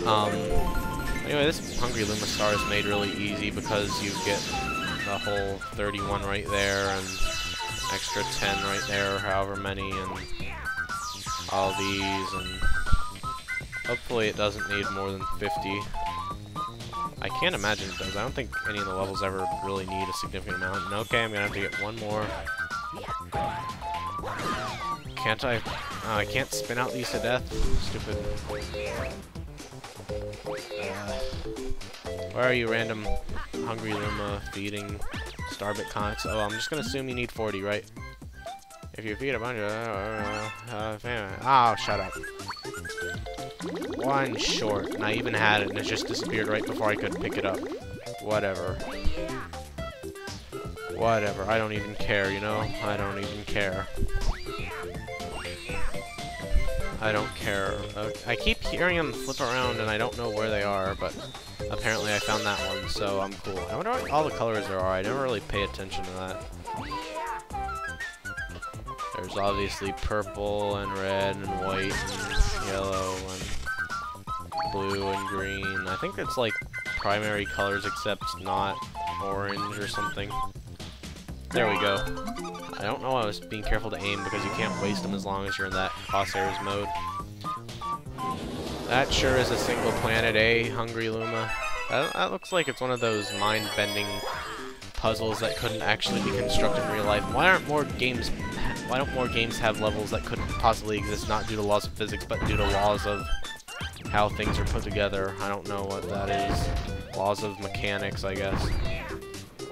Anyway, this Hungry Luma star is made really easy because you get the whole 31 right there and extra 10 right there, or however many, and all these, and hopefully it doesn't need more than 50. I can't imagine it does. I don't think any of the levels ever really need a significant amount. And okay, I'm gonna have to get one more. Can't I? Oh, I can't spin out these to death. Stupid. Where are you, random Hungry Luma feeding Starbit comics? Oh, I'm just gonna assume you need 40, right? If you feed a bunch of... oh, shut up. One short, and I even had it, and it just disappeared right before I could pick it up. Whatever. Whatever, I don't even care, you know? I don't even care. I don't care. I keep hearing them flip around, and I don't know where they are, but apparently I found that one, so I'm cool. I wonder what all the colors there are. I never really pay attention to that. There's obviously purple and red and white and yellow and blue and green. I think it's like primary colors except not orange or something. There we go. I don't know, I was being careful to aim because you can't waste them as long as you're in that crosshairs mode. That sure is a single planet, eh, Hungry Luma? That looks like it's one of those mind-bending puzzles that couldn't actually be constructed in real life. Why don't more games have levels that couldn't possibly exist, not due to laws of physics, but due to laws of how things are put together? I don't know what that is. Laws of mechanics, I guess.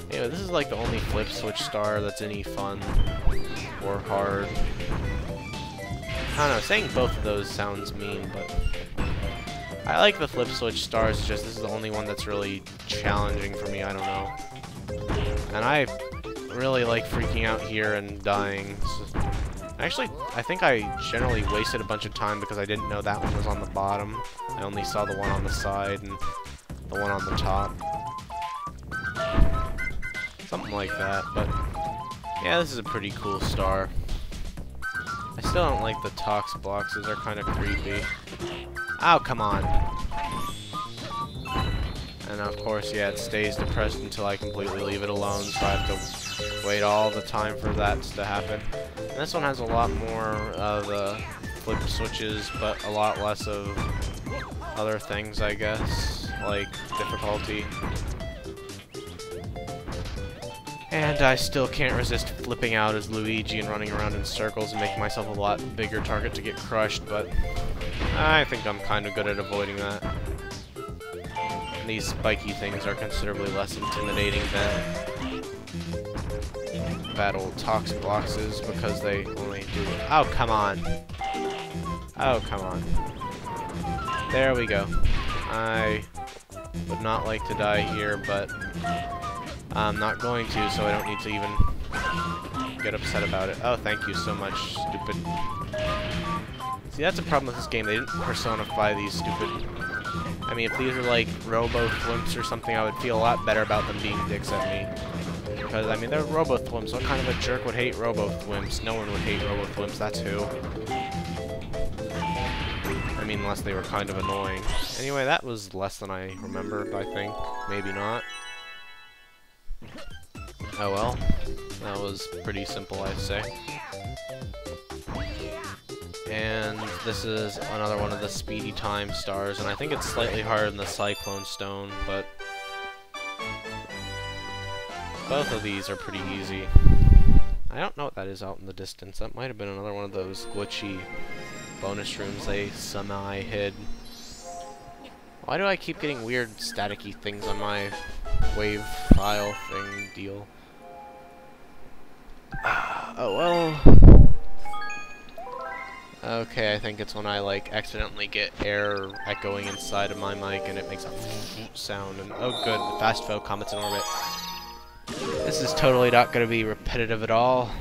Anyway, this is like the only flip switch star that's any fun or hard. I don't know, saying both of those sounds mean, but I like the flip switch stars, it's just this is the only one that's really challenging for me, I don't know. And I really like freaking out here and dying. So, actually, I think I generally wasted a bunch of time because I didn't know that one was on the bottom. I only saw the one on the side and the one on the top. Something like that, but yeah, this is a pretty cool star. I still don't like the Tox boxes, they're kind of creepy. Oh, come on. And of course, yeah, it stays depressed until I completely leave it alone, so I have to wait all the time for that to happen. And this one has a lot more of the flip switches, but a lot less of other things, I guess, like difficulty. And I still can't resist flipping out as Luigi and running around in circles and making myself a lot bigger target to get crushed, but I think I'm kind of good at avoiding that. And these spiky things are considerably less intimidating than bad old Tox boxes because they only do it. Oh, come on. Oh, come on. There we go. I would not like to die here, but I'm not going to, so I don't need to even get upset about it. Oh, thank you so much, stupid. See, that's a problem with this game. They didn't personify these stupid... I mean, if these are like robo-thwimps or something, I would feel a lot better about them being dicks at me. Because, I mean, they're robo-thwimps. What kind of a jerk would hate robo-thwimps? No one would hate robo-thwimps, that's who. I mean, unless they were kind of annoying. Anyway, that was less than I remembered, I think. Maybe not. Oh well, that was pretty simple, I'd say. And this is another one of the speedy time stars, and I think it's slightly harder than the Cyclone Stone, but both of these are pretty easy. I don't know what that is out in the distance. That might have been another one of those glitchy bonus rooms they semi-hid. Why do I keep getting weird staticky things on my wave file thing deal? Oh well. Okay, I think it's when I like accidentally get air echoing inside of my mic and it makes a sound, and oh good, the fast foe comets in orbit. This is totally not going to be repetitive at all.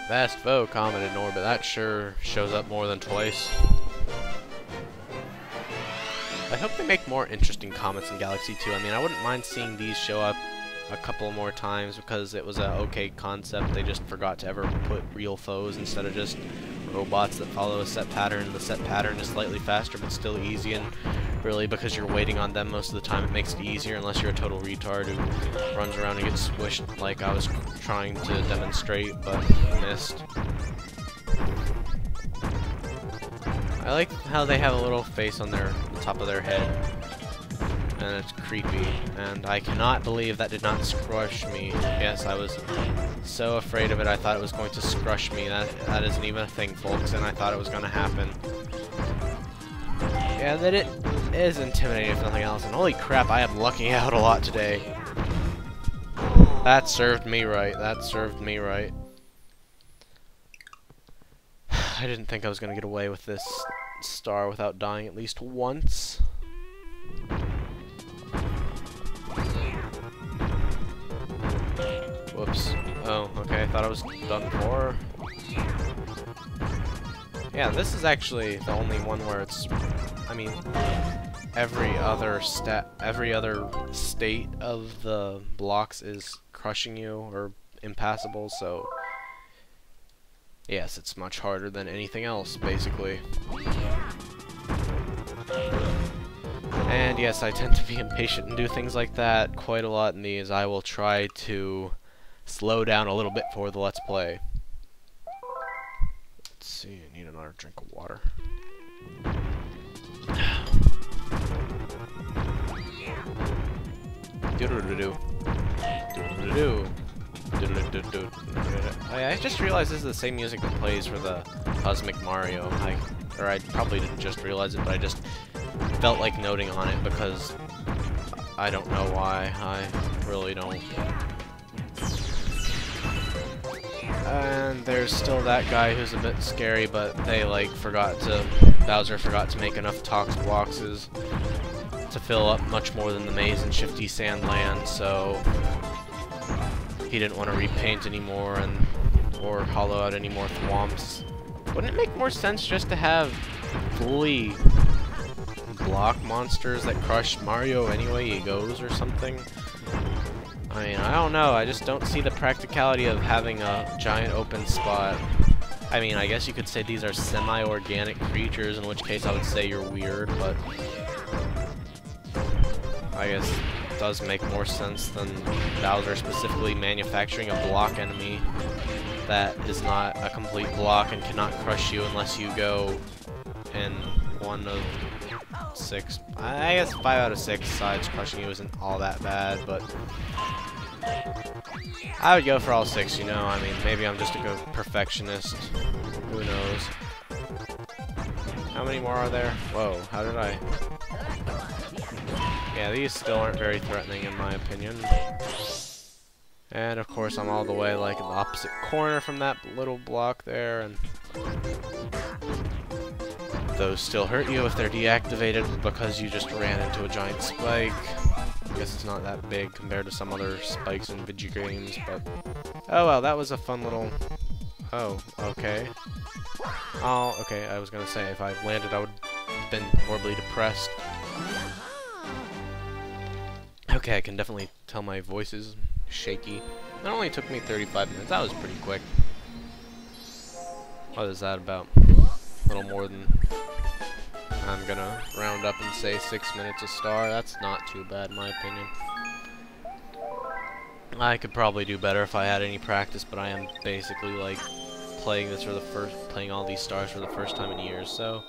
Fast foe comet in orbit, that sure shows up more than twice. I hope they make more interesting comets in Galaxy 2. I mean, I wouldn't mind seeing these show up a couple more times because it was an okay concept. They just forgot to ever put real foes instead of just robots that follow a set pattern. The set pattern is slightly faster, but still easy, and really because you're waiting on them most of the time, it makes it easier unless you're a total retard who runs around and gets squished like I was trying to demonstrate, but missed. I like how they have a little face on the top of their head, and it's creepy, and I cannot believe that did not scrush me. Yes, I was so afraid of it, I thought it was going to scrush me. That isn't even a thing, folks, and I thought it was going to happen. Yeah, that it is intimidating if nothing else, and holy crap, I am lucking out a lot today. That served me right, that served me right. I didn't think I was going to get away with this star without dying at least once. Whoops. Oh, okay, I thought I was done for. Yeah, this is actually the only one where it's, I mean, every other state of the blocks is crushing you or impassable, so yes, it's much harder than anything else, basically. And yes, I tend to be impatient and do things like that quite a lot in these. I will try to slow down a little bit for the Let's Play. Let's see, I need another drink of water. Do-do-do-do. Do-do-do-do. I just realized this is the same music that plays for the Cosmic Mario. I probably didn't just realize it, but I just felt like noting on it because I don't know why. I really don't. And there's still that guy who's a bit scary, but they Bowser forgot to make enough Tox boxes to fill up much more than the maze in Shifty Sand Land, so he didn't want to repaint anymore or hollow out any more thwomps. Wouldn't it make more sense just to have fully block monsters that crush Mario anyway he goes or something? I mean, I don't know, I just don't see the practicality of having a giant open spot. I mean, I guess you could say these are semi-organic creatures, in which case I would say you're weird, but I guess it does make more sense than Bowser specifically manufacturing a block enemy that is not a complete block and cannot crush you unless you go in 1 of 6. I guess 5 out of 6 sides crushing you isn't all that bad, but I would go for all 6, you know. I mean, maybe I'm just a good perfectionist. Who knows? How many more are there? Whoa, how did I... Yeah, these still aren't very threatening in my opinion. And of course I'm all the way like in the opposite corner from that little block there, and those still hurt you if they're deactivated because you just ran into a giant spike. I guess it's not that big compared to some other spikes in video games, but oh well, that was a fun little... Oh, okay. Oh, okay, I was gonna say, if I landed I would have been horribly depressed. Okay, I can definitely tell my voice is shaky. It only took me 35 minutes. That was pretty quick. What is that about? A little more than... I'm gonna round up and say 6 minutes a star. That's not too bad in my opinion. I could probably do better if I had any practice, but I am basically like playing all these stars for the first time in years, so